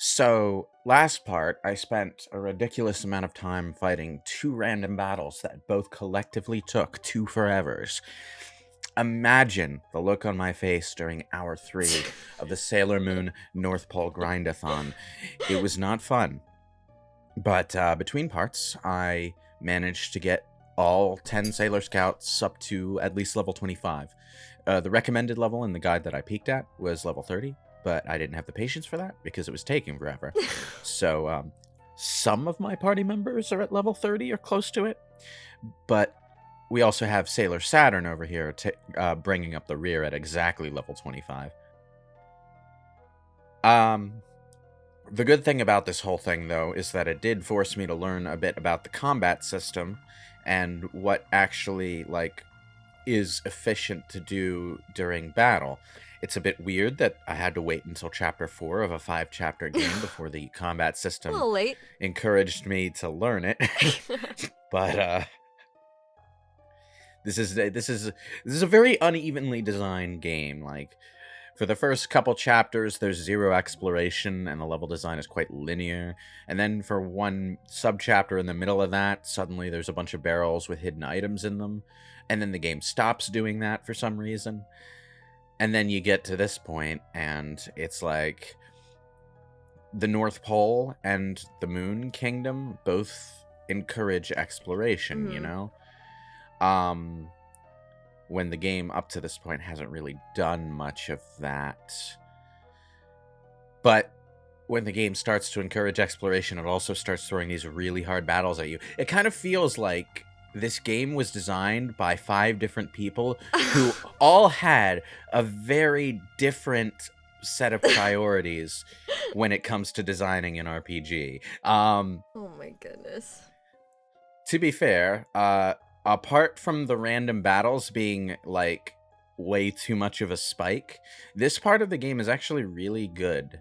So, last part, I spent a ridiculous amount of time fighting two random battles that both collectively took two forevers. Imagine the look on my face during hour 3 of the Sailor Moon North Pole Grindathon. It was not fun, but between parts, I managed to get all 10 Sailor Scouts up to at least level 25. The recommended level in the guide that I peaked at was level 30, but I didn't have the patience for that because it was taking forever. So some of my party members are at level 30 or close to it, but we also have Sailor Saturn over here bringing up the rear at exactly level 25. The good thing about this whole thing, though, is that it did force me to learn a bit about the combat system and what actually, is efficient to do during battle. It's a bit weird that I had to wait until Chapter 4 of a 5-chapter game before the combat A system little late. encouraged me to learn it. But, this is a very unevenly designed game. For the first couple chapters, there's zero exploration, and the level design is quite linear. And then for one sub-chapter in the middle of that, suddenly there's a bunch of barrels with hidden items in them. And then the game stops doing that for some reason. And then you get to this point, and it's like the North Pole and the Moon Kingdom both encourage exploration, you know? When the game up to this point hasn't really done much of that. But when the game starts to encourage exploration, it also starts throwing these really hard battles at you. It kind of feels like this game was designed by 5 different people who all had a very different set of priorities when it comes to designing an RPG. Oh my goodness. To be fair, apart from the random battles being, way too much of a spike, this part of the game is actually really good.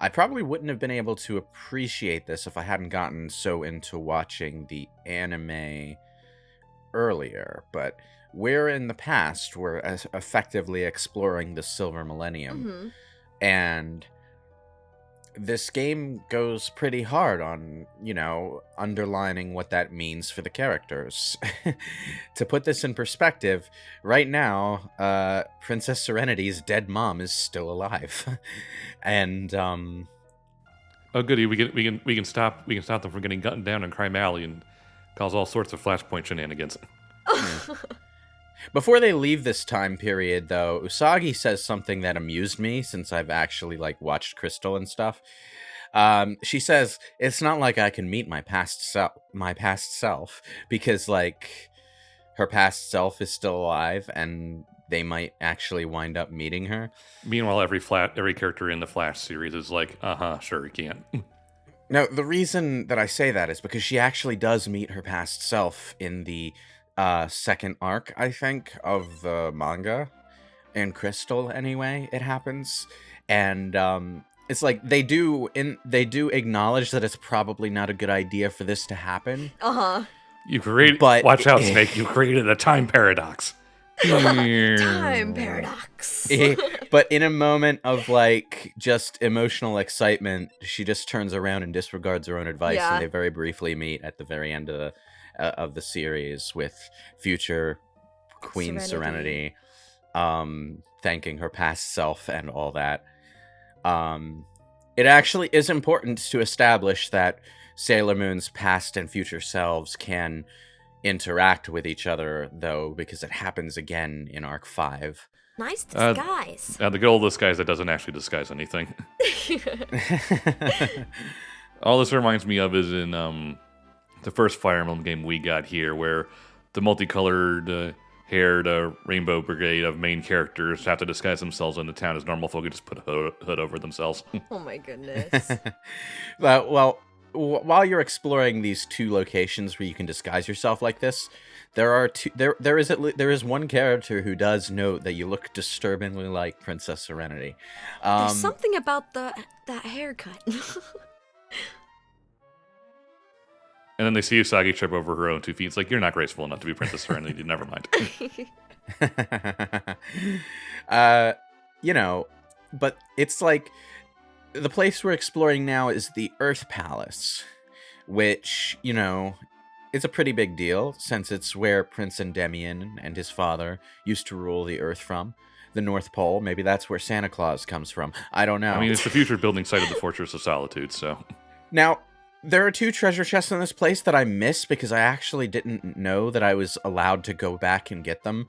I probably wouldn't have been able to appreciate this if I hadn't gotten so into watching the anime earlier, but where in the past we're effectively exploring the Silver Millennium, and this game goes pretty hard on, underlining what that means for the characters. To put this in perspective, right now, Princess Serenity's dead mom is still alive. And, Oh, goody! We can stop them from getting gunned down in Crime Alley and cause all sorts of Flashpoint shenanigans. Before they leave this time period, though, Usagi says something that amused me since I've actually, watched Crystal and stuff. She says, it's not like I can meet my past self, because, her past self is still alive, and they might actually wind up meeting her. Meanwhile, every character in the Flash series is like, sure, you can. No, the reason that I say that is because she actually does meet her past self in the second arc, I think, of the manga. In Crystal, anyway, it happens. And it's like they do acknowledge that it's probably not a good idea for this to happen. Watch out, Snake, you created a time paradox. Time paradox. But in a moment of just emotional excitement, she just turns around and disregards her own advice, and they very briefly meet at the very end of the series with future Queen Serenity, thanking her past self and all that. It actually is important to establish that Sailor Moon's past and future selves can interact with each other, though, because it happens again in Arc 5. Nice disguise. The good old disguise that doesn't actually disguise anything. All this reminds me of is in the first Fire Emblem game we got here, where the multicolored haired rainbow brigade of main characters have to disguise themselves in the town as normal folk who just put a hood over themselves. Oh my goodness. Well, while you're exploring these 2 locations where you can disguise yourself like this, there is one character who does note that you look disturbingly like Princess Serenity. There's something about that haircut. And then they see Usagi trip over her own 2 feet. It's like, you're not graceful enough to be Princess Serenity. Never mind. But it's like the place we're exploring now is the Earth Palace, which, you know, is a pretty big deal since it's where Prince Endymion and his father used to rule the Earth from. The North Pole, maybe that's where Santa Claus comes from. I don't know. I mean, it's the future building site of the Fortress of Solitude, so... Now, there are 2 treasure chests in this place that I missed because I actually didn't know that I was allowed to go back and get them.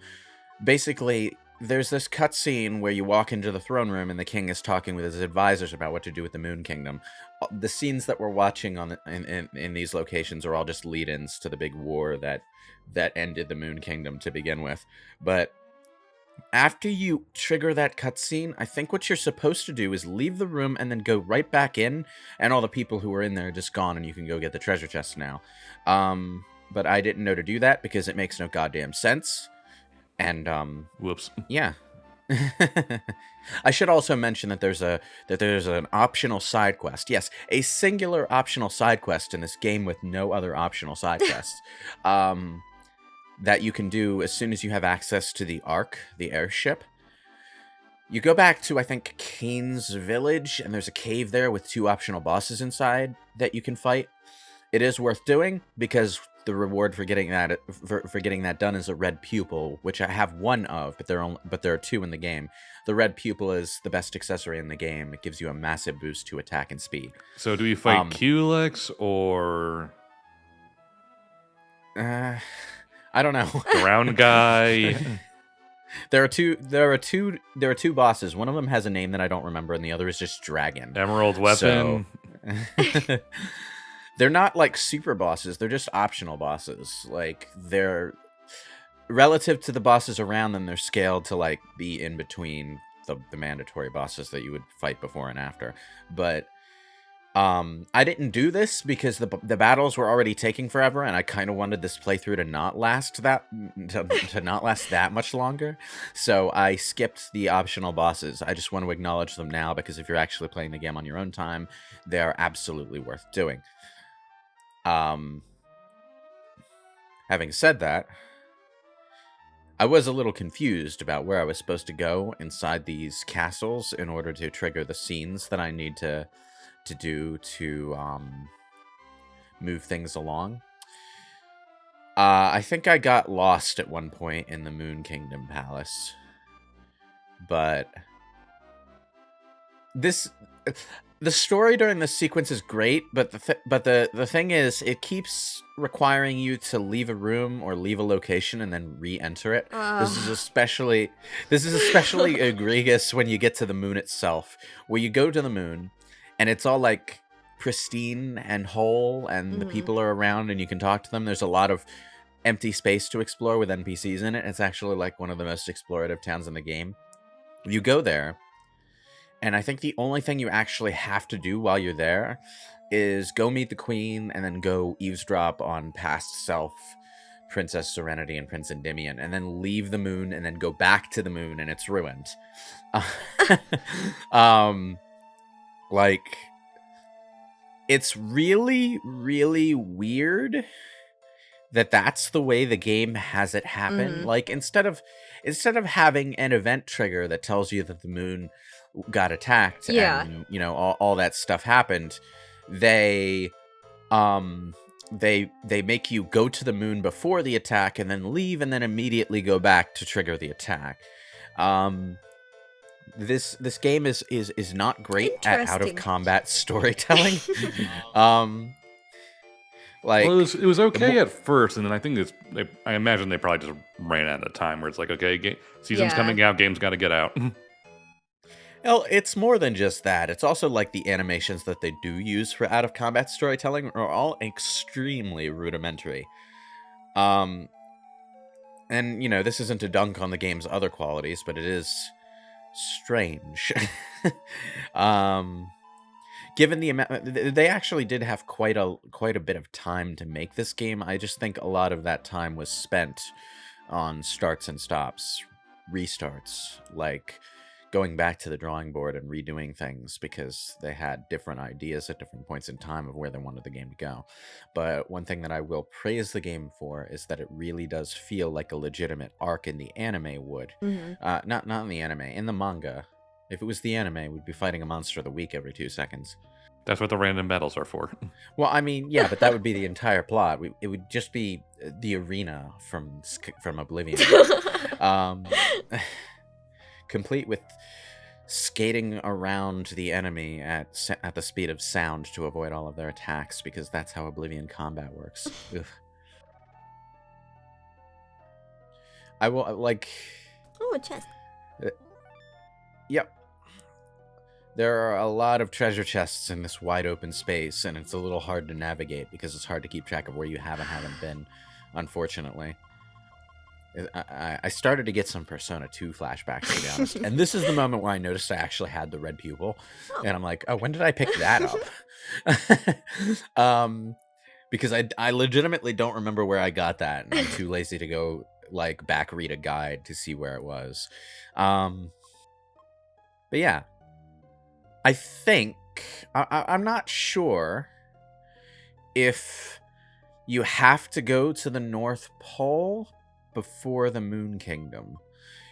Basically, there's this cutscene where you walk into the throne room and the king is talking with his advisors about what to do with the Moon Kingdom. The scenes that we're watching in these locations are all just lead-ins to the big war that ended the Moon Kingdom to begin with. But after you trigger that cutscene, I think what you're supposed to do is leave the room and then go right back in, and all the people who are in there are just gone, and you can go get the treasure chest now. But I didn't know to do that because it makes no goddamn sense. And Whoops. Yeah. I should also mention that there's an optional side quest. Yes, a singular optional side quest in this game with no other optional side quests. That you can do as soon as you have access to the Ark, the airship. You go back to, I think, Kane's village, and there's a cave there with 2 optional bosses inside that you can fight. It is worth doing because the reward for getting that done is a red pupil, which I have 1 of, but there are 2 in the game. The red pupil is the best accessory in the game. It gives you a massive boost to attack and speed. So do we fight Culex or I don't know. Ground Guy? There are two bosses. One of them has a name that I don't remember, and the other is just Dragon. Emerald Weapon. So, they're not like super bosses. They're just optional bosses. Like, they're relative to the bosses around them. They're scaled to like be in between the mandatory bosses that you would fight before and after. But I didn't do this because the battles were already taking forever, and I kind of wanted this playthrough to not last that much longer. So I skipped the optional bosses. I just want to acknowledge them now because if you're actually playing the game on your own time, they are absolutely worth doing. Having said that, I was a little confused about where I was supposed to go inside these castles in order to trigger the scenes that I need to do to move things along. I think I got lost at one point in the Moon Kingdom Palace, but the story during this sequence is great, but the thing is, it keeps requiring you to leave a room or leave a location and then re-enter it. This is especially egregious when you get to the moon itself, where you go to the moon and it's all like pristine and whole, and the people are around and you can talk to them. There's a lot of empty space to explore with NPCs in it. It's actually like one of the most explorative towns in the game. You go there, and I think the only thing you actually have to do while you're there is go meet the queen and then go eavesdrop on past self, Princess Serenity and Prince Endymion, and then leave the moon and then go back to the moon and it's ruined. Like, it's really, really weird that that's the way the game has it happen. Like, instead of having an event trigger that tells you that the moon got attacked and, you know, all that stuff happened, they make you go to the moon before the attack and then leave and then immediately go back to trigger the attack. This game is not great at out of combat storytelling. Like, well, it was okay at first, and then I think I imagine they probably just ran out of time where it's like, okay, season's coming out, game's got to get out. Well, it's more than just that. It's also like the animations that they do use for out of combat storytelling are all extremely rudimentary. And you know, this isn't to dunk on the game's other qualities, but it is strange. Given the amount, they actually did have quite a bit of time to make this game. I just think a lot of that time was spent on starts and stops, restarts, like going back to the drawing board and redoing things because they had different ideas at different points in time of where they wanted the game to go. But one thing that I will praise the game for is that it really does feel like a legitimate arc in the anime would. Not in the anime, in the manga. If it was the anime, we'd be fighting a monster of the week every 2 seconds. That's what the random battles are for. Well, I mean, yeah, but that would be the entire plot. It would just be the arena from Oblivion. Complete with skating around the enemy at the speed of sound to avoid all of their attacks, because that's how Oblivion combat works. Ugh. I will, like... Oh, a chest. Yep. There are a lot of treasure chests in this wide open space, and it's a little hard to navigate because it's hard to keep track of where you have and haven't been, unfortunately. I started to get some Persona 2 flashbacks, to be honest. And this is the moment where I noticed I actually had the red pupil. And I'm like, oh, when did I pick that up? Because I legitimately don't remember where I got that, and I'm too lazy to go, like, back read a guide to see where it was. But yeah. I think... I'm not sure if you have to go to the North Pole before the Moon Kingdom.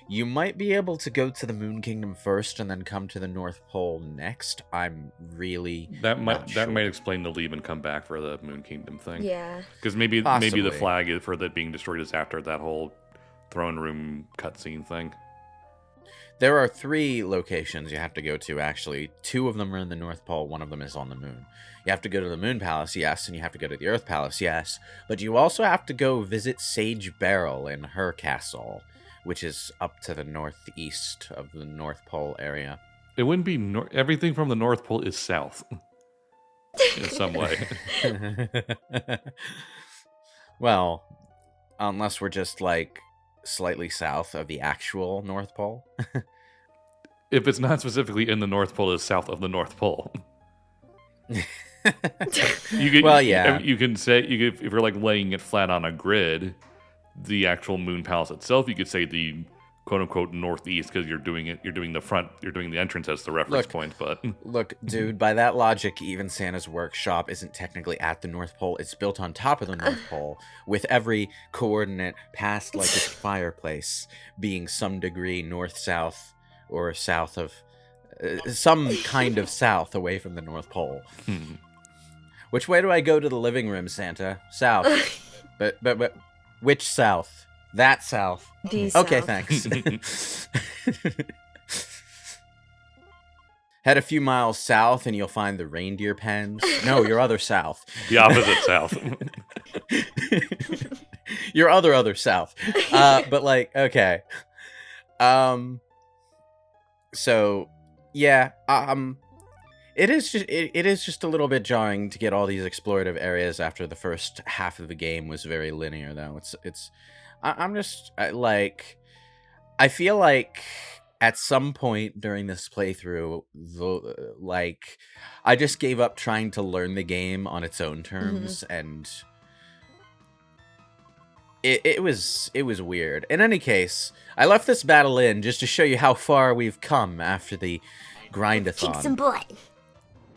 You might be able to go to the Moon Kingdom first and then come to the North Pole next. I'm really That sure. might explain the leave and come back for the Moon Kingdom thing. Yeah. Because maybe Possibly. the flag for that being destroyed is after that whole throne room cutscene thing. There are 3 locations you have to go to, actually. 2 of them are in the North Pole, 1 of them is on the moon. You have to go to the Moon Palace, yes, and you have to go to the Earth Palace, yes. But you also have to go visit Sage Beryl in her castle, which is up to the northeast of the North Pole area. It wouldn't be... everything from the North Pole is south. In some way. Well, unless we're just, like, slightly south of the actual North Pole. If it's not specifically in the North Pole, it's south of the North Pole. Well, yeah. You can say, if you're like laying it flat on a grid, the actual Moon Palace itself, you could say the quote unquote northeast, because you're doing the entrance as the reference point. But look, dude, by that logic, even Santa's workshop isn't technically at the North Pole. It's built on top of the North Pole, with every coordinate past like its fireplace being some degree north-south or south of some kind of south away from the North Pole. Which way do I go to the living room, Santa? South. but which south? That south. The Okay, south. thanks. Head a few miles south and you'll find the reindeer pens. No, your other south. the opposite south. Your other south. But like, okay. So yeah, it is just a little bit jarring to get all these explorative areas after the first half of the game was very linear, though. I feel like at some point during this playthrough, I just gave up trying to learn the game on its own terms, and it was weird. In any case, I left this battle in just to show you how far we've come after the grindathon. Kick some butt.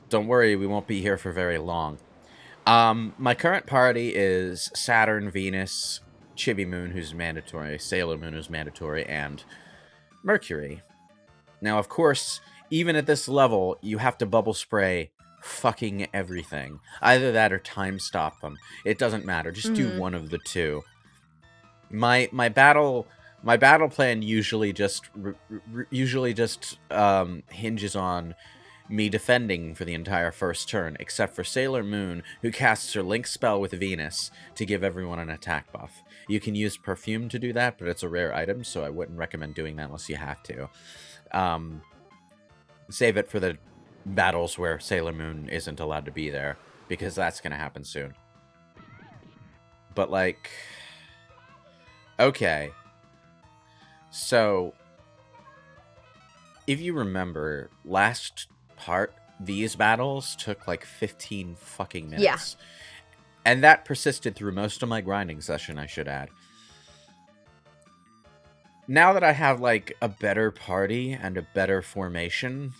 Don't worry, we won't be here for very long. My current party is Saturn, Venus, Chibi Moon, who's mandatory, Sailor Moon, who's mandatory, and Mercury. Now, of course, even at this level, you have to bubble spray fucking everything. Either that or time stop them. It doesn't matter. Just do one of the two. My battle plan usually just hinges on me defending for the entire first turn, except for Sailor Moon, who casts her Link spell with Venus to give everyone an attack buff. You can use Perfume to do that, but it's a rare item, so I wouldn't recommend doing that unless you have to. Save it for the battles where Sailor Moon isn't allowed to be there, because that's going to happen soon. But, like... Okay. So... if you remember, last part, these battles took like 15 fucking minutes. Yeah. And that persisted through most of my grinding session, I should add. Now that I have like a better party and a better formation,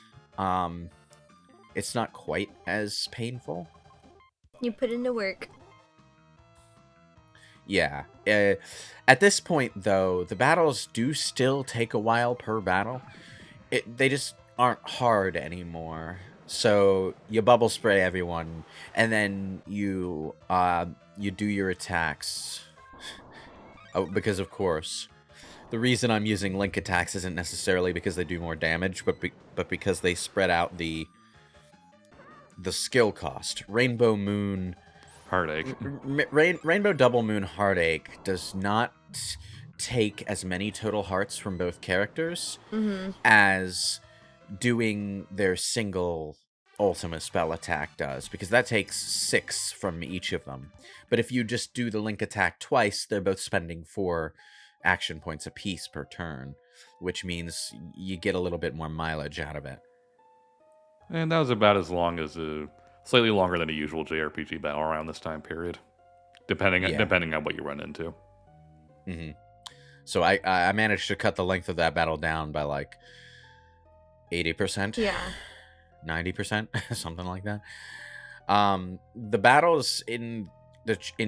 it's not quite as painful. You put into work. Yeah. At this point, though, the battles do still take a while per battle. aren't hard anymore. So you bubble spray everyone, and then you do your attacks. Oh, because of course, the reason I'm using link attacks isn't necessarily because they do more damage, but because they spread out the skill cost. Rainbow Moon Heartache. Rainbow Double Moon Heartache does not take as many total hearts from both characters as doing their single ultimate spell attack does, because that takes 6 from each of them. But if you just do the link attack twice, they're both spending 4 action points apiece per turn, which means you get a little bit more mileage out of it. And that was about as long as slightly longer than a usual JRPG battle around this time period, depending on what you run into. So I managed to cut the length of that battle down by like 80%. Yeah. 90%, something like that. The battles in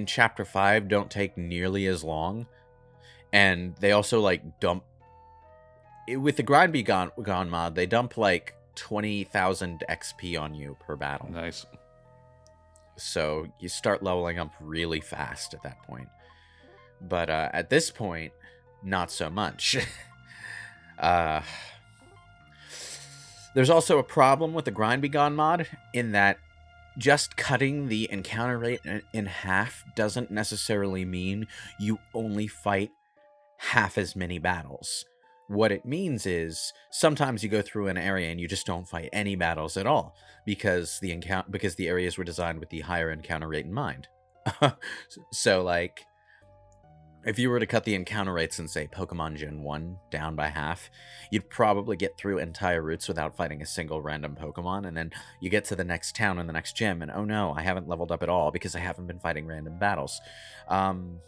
chapter 5 don't take nearly as long, and they also like dump with the Grind Be Gone mod. They dump like 20,000 XP on you per battle. Nice. So you start leveling up really fast at that point. But at this point, not so much. There's also a problem with the Grind Be Gone mod in that just cutting the encounter rate in half doesn't necessarily mean you only fight half as many battles. What it means is sometimes you go through an area and you just don't fight any battles at all because the areas were designed with the higher encounter rate in mind. So like, if you were to cut the encounter rates in, say, Pokemon Gen 1 down by half, you'd probably get through entire routes without fighting a single random Pokemon, and then you get to the next town and the next gym, and oh no, I haven't leveled up at all because I haven't been fighting random battles. And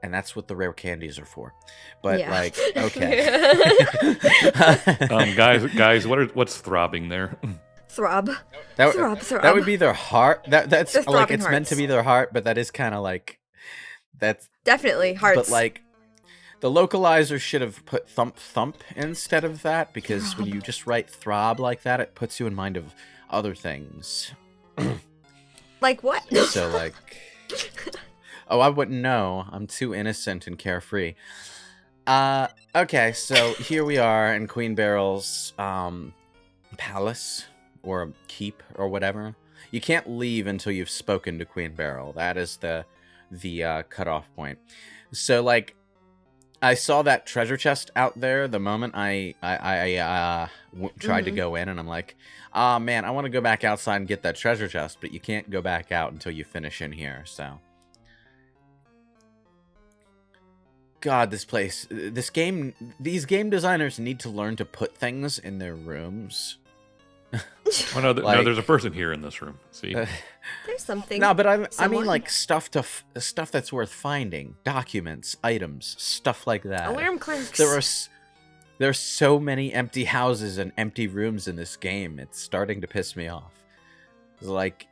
that's what the rare candies are for. But, Yeah. like, okay. Guys, what's throbbing there? Throb. Throb. That would be their heart. That's They're like, it's throbbing meant to hearts. be their heart, but that is kind of like... That's Definitely hearts. But like, the localizer should have put thump thump instead of that, because when you just write throb like that, it puts you in mind of other things. Like what? So like, oh, I wouldn't know. I'm too innocent and carefree. Okay, so here we are in Queen Beryl's palace or keep or whatever. You can't leave until you've spoken to Queen Beryl. That is the cutoff point. So like, I saw that treasure chest out there the moment I tried to go in, and I'm like, ah, man, I want to go back outside and get that treasure chest, but you can't go back out until you finish in here. So God, this game, these game designers need to learn to put things in their rooms. Oh no, no, there's a person here in this room. See, There's something. No, but I mean Someone. like stuff that's worth finding, documents, items, stuff like that. Alarm clerks. There are so many empty houses and empty rooms in this game. It's starting to piss me off. It's like,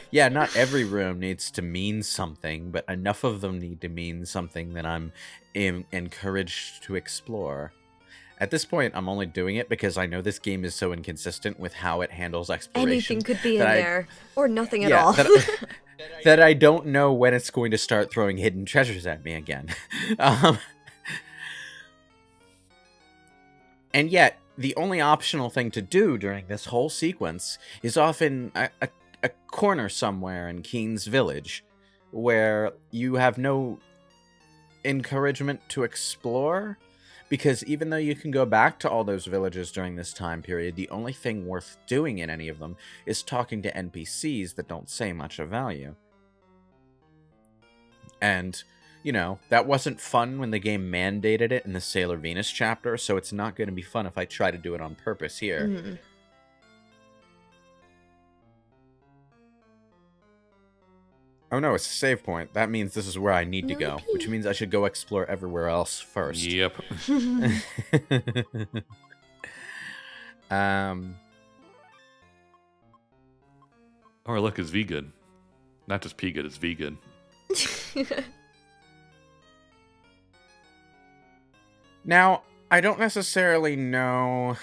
yeah, not every room needs to mean something, but enough of them need to mean something that I'm encouraged to explore. At this point, I'm only doing it because I know this game is so inconsistent with how it handles exploration. Anything could be in there, or nothing at all. That I don't know when it's going to start throwing hidden treasures at me again. And yet, the only optional thing to do during this whole sequence is often a corner somewhere in Keen's village, where you have no encouragement to explore. Because even though you can go back to all those villages during this time period, the only thing worth doing in any of them is talking to NPCs that don't say much of value. And, you know, that wasn't fun when the game mandated it in the Sailor Venus chapter, so it's not going to be fun if I try to do it on purpose here. Mm-hmm. Oh no, it's a save point. That means this is where I need to go, which means I should go explore everywhere else first. Yep. Oh, look, it's V good. Not just P good, it's V good. Now, I don't necessarily know.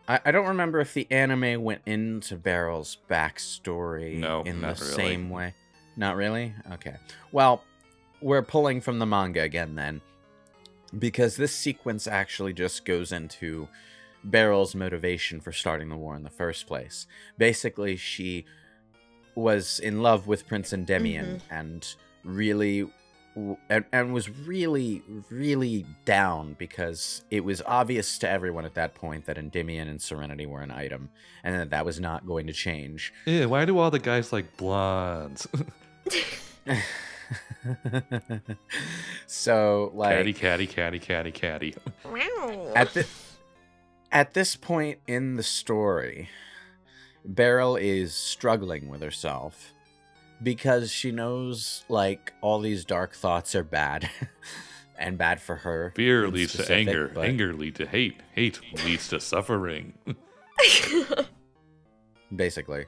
I don't remember if the anime went into Beryl's backstory No, in the not really. same way. Not really? Okay. Well, we're pulling from the manga again then, because this sequence actually just goes into Beryl's motivation for starting the war in the first place. Basically, she was in love with Prince Endymion and really and was really, really down because it was obvious to everyone at that point that Endymion and Serenity were an item, and that was not going to change. Yeah, why do all the guys like blondes? So, like, Catty. at this point in the story, Beryl is struggling with herself because she knows, like, all these dark thoughts are bad and bad for her. Fear leads to anger. Anger leads to hate. Hate leads to suffering. Basically.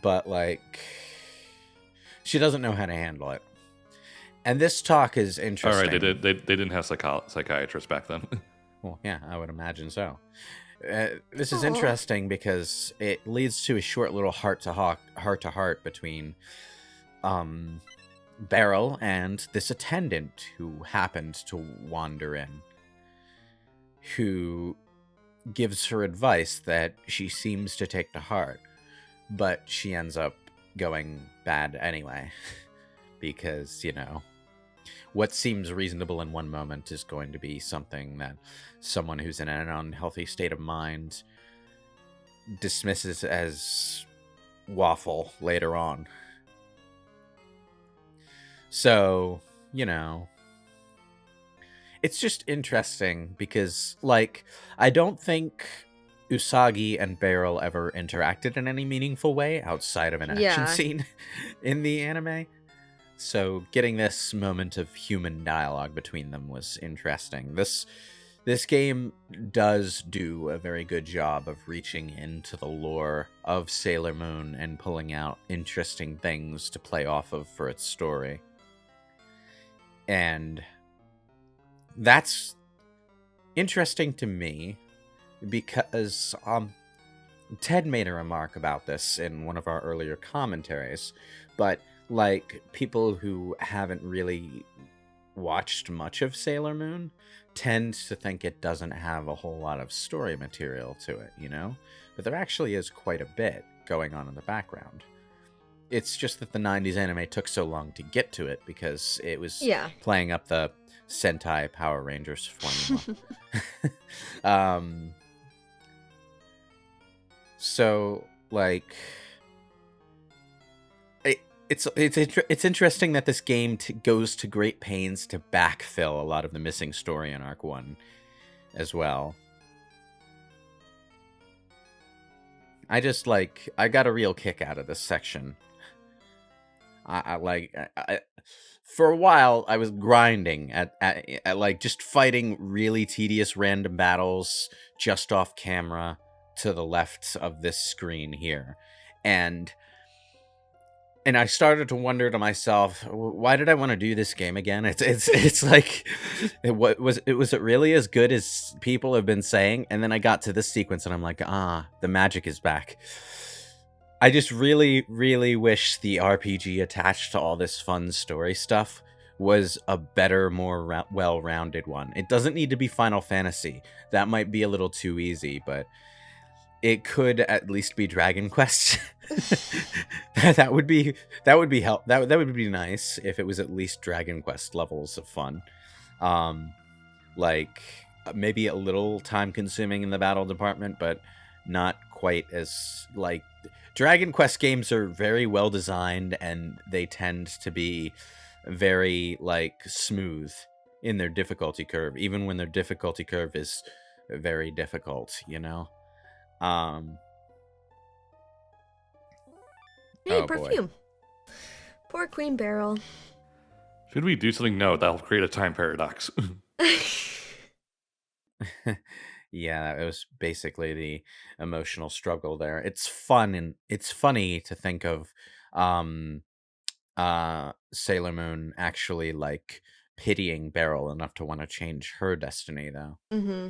But, like, she doesn't know how to handle it. And this talk is interesting. All right, they didn't have psychiatrists back then. Well, yeah, I would imagine so. This is interesting because it leads to a short little heart-to-heart between Beryl and this attendant who happened to wander in, who gives her advice that she seems to take to heart, but she ends up going bad anyway, because, you know, what seems reasonable in one moment is going to be something that someone who's in an unhealthy state of mind dismisses as waffle later on. So, you know, it's just interesting because, like, I don't think Usagi and Beryl ever interacted in any meaningful way outside of an action scene in the anime. So getting this moment of human dialogue between them was interesting. This game does do a very good job of reaching into the lore of Sailor Moon and pulling out interesting things to play off of for its story. And that's interesting to me because Ted made a remark about this in one of our earlier commentaries, but like, people who haven't really watched much of Sailor Moon tend to think it doesn't have a whole lot of story material to it, you know? But there actually is quite a bit going on in the background. It's just that the 90s anime took so long to get to it because it was playing up the Sentai Power Rangers formula. So, like, it's interesting that this game goes to great pains to backfill a lot of the missing story in Arc 1 as well. I got a real kick out of this section. For a while, I was grinding at like just fighting really tedious random battles just off camera to the left of this screen here. And I started to wonder to myself, why did I want to do this game again? It's like, was it really as good as people have been saying? And then I got to this sequence and I'm like, the magic is back. I just really, really wish the RPG attached to all this fun story stuff was a better, more well-rounded one. It doesn't need to be Final Fantasy. That might be a little too easy, but it could at least be Dragon Quest. that would be nice if it was at least Dragon Quest levels of fun. Like maybe a little time consuming in the battle department, but not quite as like Dragon Quest games are very well designed and they tend to be very like smooth in their difficulty curve, even when their difficulty curve is very difficult, you know? Hey, perfume. Boy. Poor Queen Beryl. Should we do something? No, that'll create a time paradox. Yeah, that was basically the emotional struggle there. It's fun and it's funny to think of Sailor Moon actually like pitying Beryl enough to want to change her destiny, though. Mm-hmm.